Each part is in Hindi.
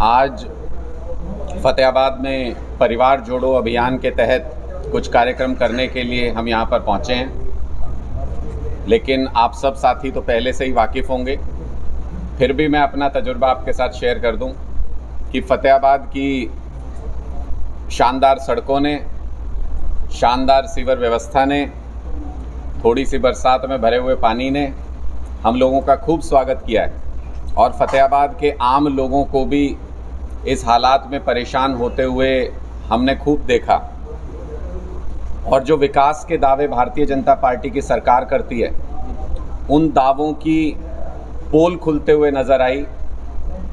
आज फतेहाबाद में परिवार जोड़ो अभियान के तहत कुछ कार्यक्रम करने के लिए हम यहाँ पर पहुँचे हैं, लेकिन आप सब साथी तो पहले से ही वाकिफ़ होंगे। फिर भी मैं अपना तजुर्बा आपके साथ शेयर कर दूं कि फतेहाबाद की शानदार सड़कों ने, शानदार सीवर व्यवस्था ने, थोड़ी सी बरसात में भरे हुए पानी ने हम लोगों का खूब स्वागत किया है और फतेहाबाद के आम लोगों को भी इस हालात में परेशान होते हुए हमने खूब देखा। और जो विकास के दावे भारतीय जनता पार्टी की सरकार करती है, उन दावों की पोल खुलते हुए नज़र आई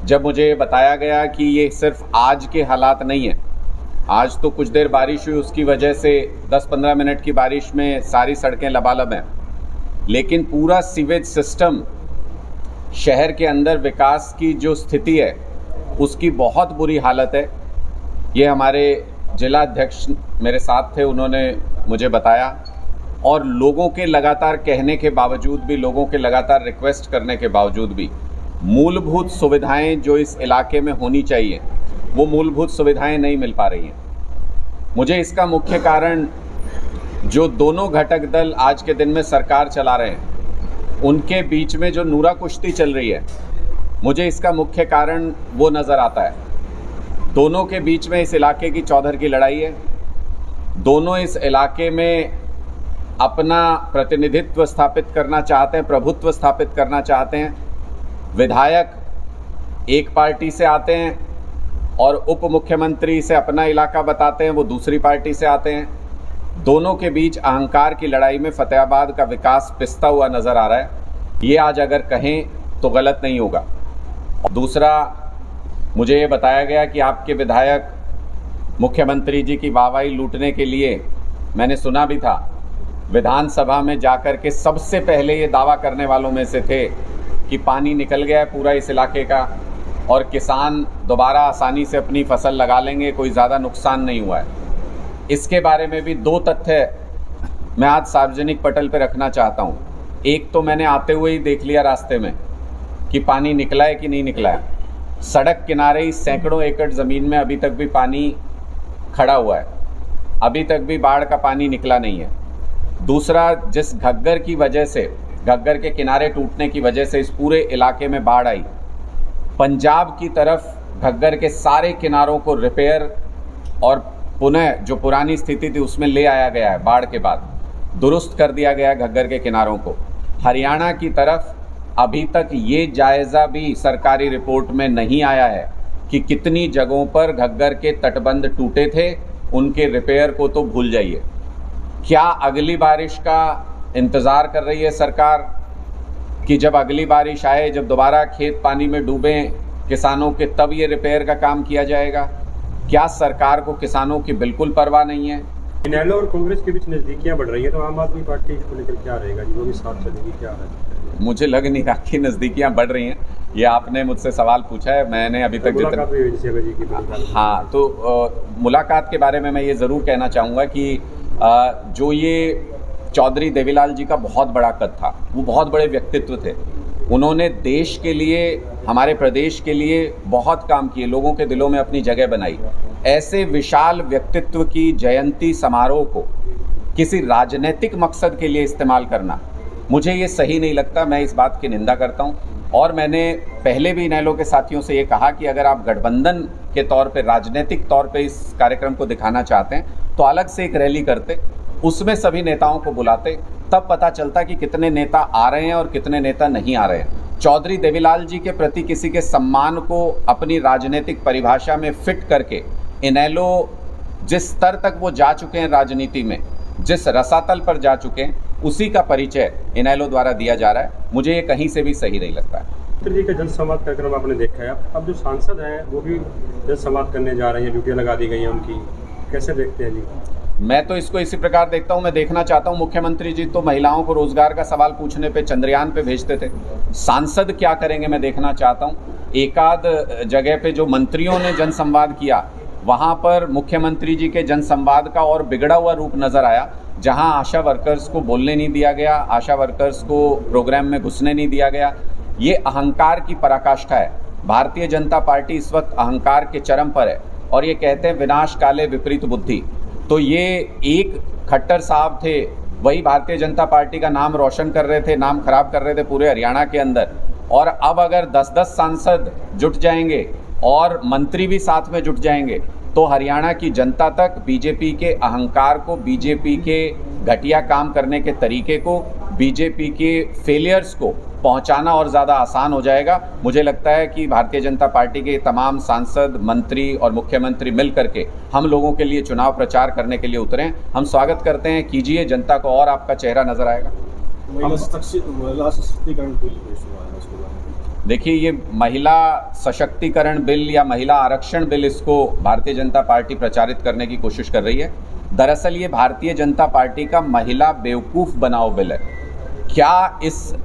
जब मुझे बताया गया कि ये सिर्फ आज के हालात नहीं हैं। आज तो कुछ देर बारिश हुई, उसकी वजह से 10-15 मिनट की बारिश में सारी सड़कें लबालब हैं, लेकिन पूरा सीवेज सिस्टम, शहर के अंदर विकास की जो स्थिति है उसकी बहुत बुरी हालत है। ये हमारे जिला अध्यक्ष मेरे साथ थे, उन्होंने मुझे बताया। और लोगों के लगातार कहने के बावजूद भी, लोगों के लगातार रिक्वेस्ट करने के बावजूद भी मूलभूत सुविधाएं जो इस इलाके में होनी चाहिए वो मूलभूत सुविधाएं नहीं मिल पा रही हैं। मुझे इसका मुख्य कारण जो दोनों घटक दल आज के दिन में सरकार चला रहे हैं, उनके बीच में जो नूरा कुश्ती चल रही है, मुझे इसका मुख्य कारण वो नज़र आता है। दोनों के बीच में इस इलाके की चौधर की लड़ाई है। दोनों इस इलाके में अपना प्रतिनिधित्व स्थापित करना चाहते हैं, प्रभुत्व स्थापित करना चाहते हैं। विधायक एक पार्टी से आते हैं और उप मुख्यमंत्री से अपना इलाका बताते हैं, वो दूसरी पार्टी से आते हैं। दोनों के बीच अहंकार की लड़ाई में फतेहाबाद का विकास पिसता हुआ नज़र आ रहा है। ये आज अगर कहें तो गलत नहीं होगा। दूसरा, मुझे ये बताया गया कि आपके विधायक मुख्यमंत्री जी की वाहवाही लूटने के लिए, मैंने सुना भी था, विधानसभा में जाकर के सबसे पहले ये दावा करने वालों में से थे कि पानी निकल गया है पूरा इस इलाके का और किसान दोबारा आसानी से अपनी फसल लगा लेंगे, कोई ज़्यादा नुकसान नहीं हुआ है। इसके बारे में भी दो तथ्य मैं आज सार्वजनिक पटल पर रखना चाहता हूँ। एक तो मैंने आते हुए ही देख लिया रास्ते में कि पानी निकला है कि नहीं निकला है। सड़क किनारे ही सैकड़ों एकड़ ज़मीन में अभी तक भी पानी खड़ा हुआ है, अभी तक भी बाढ़ का पानी निकला नहीं है। दूसरा, जिस घग्गर की वजह से, घग्गर के किनारे टूटने की वजह से इस पूरे इलाके में बाढ़ आई, पंजाब की तरफ घग्गर के सारे किनारों को रिपेयर और पुनः जो पुरानी स्थिति थी उसमें ले आया गया है। बाढ़ के बाद दुरुस्त कर दिया गया है घग्गर के किनारों को। हरियाणा की तरफ अभी तक ये जायज़ा भी सरकारी रिपोर्ट में नहीं आया है कि कितनी जगहों पर घग्गर के तटबंध टूटे थे, उनके रिपेयर को तो भूल जाइए। क्या अगली बारिश का इंतज़ार कर रही है सरकार कि जब अगली बारिश आए, जब दोबारा खेत पानी में डूबें किसानों के, तब ये रिपेयर का काम किया जाएगा? क्या सरकार को किसानों की बिल्कुल परवाह नहीं है? इनेलो और कांग्रेस के बीच नज़दीकियाँ बढ़ रही है, तो आम आदमी पार्टी को लेकर क्या रहेगा जी, वो भी साथ चलेगी क्या है? मुझे लग नहीं रहा कि नज़दीकियाँ बढ़ रही हैं। ये आपने मुझसे सवाल पूछा है, मैंने अभी तक हाँ, तो मुलाकात के बारे में मैं ये ज़रूर कहना चाहूँगा कि जो ये चौधरी देवीलाल जी का बहुत बड़ा कद था, वो बहुत बड़े व्यक्तित्व थे। उन्होंने देश के लिए, हमारे प्रदेश के लिए बहुत काम किए, लोगों के दिलों में अपनी जगह बनाई। ऐसे विशाल व्यक्तित्व की जयंती समारोह को किसी राजनीतिक मकसद के लिए इस्तेमाल करना, मुझे ये सही नहीं लगता। मैं इस बात की निंदा करता हूँ और मैंने पहले भी इनेलो के साथियों से ये कहा कि अगर आप गठबंधन के तौर पे, राजनीतिक तौर पे इस कार्यक्रम को दिखाना चाहते हैं तो अलग से एक रैली करते, उसमें सभी नेताओं को बुलाते, तब पता चलता कि कितने नेता आ रहे हैं और कितने नेता नहीं आ रहे हैं। चौधरी देवीलाल जी के प्रति किसी के सम्मान को अपनी राजनीतिक परिभाषा में फिट करके इनेलो जिस स्तर तक वो जा चुके हैं राजनीति में, जिस रसातल पर जा चुके हैं, उसी का परिचय इनेलो द्वारा दिया जा रहा है। मुझे ये कहीं से भी सही नहीं लगता है। जी का जनसंवाद कार्यक्रम आपने देखा है, अब जो सांसद हैं वो भी जनसंवाद करने जा रहे हैं, ड्यूटियाँ लगा दी गई हैं उनकी, कैसे देखते हैं जी? मैं तो इसको इसी प्रकार देखता हूँ। मैं देखना चाहता हूँ, मुख्यमंत्री जी तो महिलाओं को रोजगार का सवाल पूछने पे चंद्रयान पे भेजते थे, सांसद क्या करेंगे मैं देखना चाहता हूँ। एकाध जगह पे जो मंत्रियों ने जनसंवाद किया, वहाँ पर मुख्यमंत्री जी के जनसंवाद का और बिगड़ा हुआ रूप नज़र आया, जहाँ आशा वर्कर्स को बोलने नहीं दिया गया, आशा वर्कर्स को प्रोग्राम में घुसने नहीं दिया गया। ये अहंकार की पराकाष्ठा है। भारतीय जनता पार्टी इस वक्त अहंकार के चरम पर है और ये कहते हैं विनाश काले विपरीत बुद्धि। तो ये एक खट्टर साहब थे, वही भारतीय जनता पार्टी का नाम रोशन कर रहे थे, नाम खराब कर रहे थे पूरे हरियाणा के अंदर। और अब अगर 10-10 सांसद जुट जाएंगे और मंत्री भी साथ में जुट जाएंगे तो हरियाणा की जनता तक बीजेपी के अहंकार को, बीजेपी के घटिया काम करने के तरीके को, बीजेपी के फेलियर्स को पहुंचाना और ज़्यादा आसान हो जाएगा। मुझे लगता है कि भारतीय जनता पार्टी के तमाम सांसद, मंत्री और मुख्यमंत्री मिल करके हम लोगों के लिए चुनाव प्रचार करने के लिए उतरें। हम स्वागत करते हैं, कीजिए, जनता को और आपका चेहरा नज़र आएगा। महिला सशक्तिकरण बिल पेश हुआ है, उसके बारे में देखिए, ये महिला सशक्तिकरण बिल या महिला आरक्षण बिल, इसको भारतीय जनता पार्टी प्रचारित करने की कोशिश कर रही है। दरअसल ये भारतीय जनता पार्टी का महिला बेवकूफ़ बनाओ बिल है। क्या इस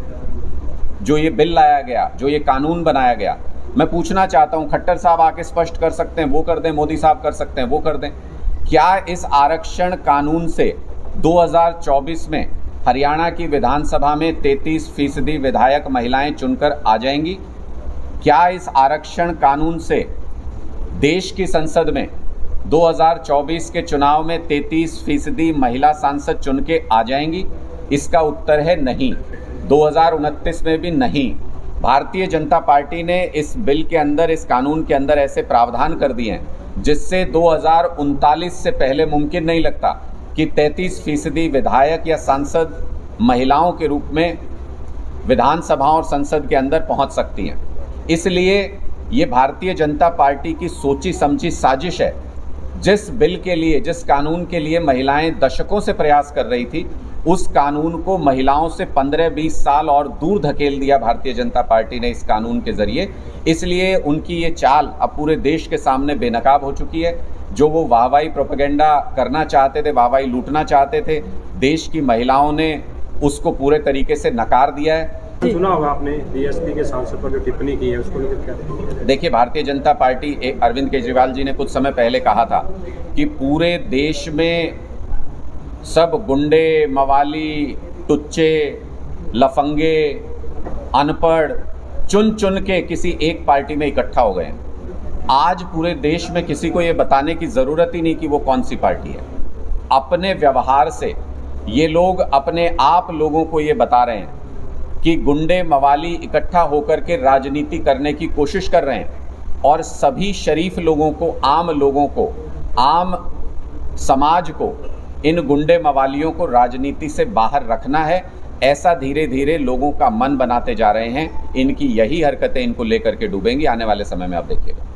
जो ये बिल लाया गया, जो ये कानून बनाया गया, मैं पूछना चाहता हूँ, खट्टर साहब आके स्पष्ट कर सकते हैं, वो कर दें, मोदी साहब कर सकते हैं, वो कर दें, क्या इस आरक्षण कानून से 2024 में हरियाणा की विधानसभा में 33% विधायक महिलाएं चुनकर आ जाएंगी? क्या इस आरक्षण कानून से देश की संसद में 2024 के चुनाव में 33% महिला सांसद चुन के आ जाएंगी? इसका उत्तर है नहीं। 2029 में भी नहीं। भारतीय जनता पार्टी ने इस बिल के अंदर, इस कानून के अंदर ऐसे प्रावधान कर दिए हैं जिससे 2039 से पहले मुमकिन नहीं लगता कि 33% विधायक या सांसद महिलाओं के रूप में विधानसभा और संसद के अंदर पहुंच सकती हैं। इसलिए ये भारतीय जनता पार्टी की सोची समझी साजिश है। जिस बिल के लिए, जिस कानून के लिए महिलाएं दशकों से प्रयास कर रही थी, उस कानून को महिलाओं से 15-20 साल और दूर धकेल दिया भारतीय जनता पार्टी ने इस कानून के ज़रिए। इसलिए उनकी ये चाल अब पूरे देश के सामने बेनकाब हो चुकी है। जो वो वाहवाही प्रोपेगेंडा करना चाहते थे, वाहवाही लूटना चाहते थे, देश की महिलाओं ने उसको पूरे तरीके से नकार दिया है। सुना होगा आपने बीएसपी के सांसद पर जो टिप्पणी की है, उसको लेकर क्या? देखिए, भारतीय जनता पार्टी, अरविंद केजरीवाल जी ने कुछ समय पहले कहा था कि पूरे देश में सब गुंडे, मवाली, टुच्चे, लफंगे, अनपढ़ चुन चुन के किसी एक पार्टी में इकट्ठा हो गए हैं। आज पूरे देश में किसी को ये बताने की ज़रूरत ही नहीं कि वो कौन सी पार्टी है। अपने व्यवहार से ये लोग अपने आप लोगों को ये बता रहे हैं कि गुंडे, मवाली इकट्ठा होकर के राजनीति करने की कोशिश कर रहे हैं और सभी शरीफ लोगों को, आम लोगों को, आम समाज को इन गुंडे मवालियों को राजनीति से बाहर रखना है। ऐसा धीरे धीरे लोगों का मन बनाते जा रहे हैं। इनकी यही हरकतें इनको लेकर के डूबेंगी आने वाले समय में, आप देखिएगा।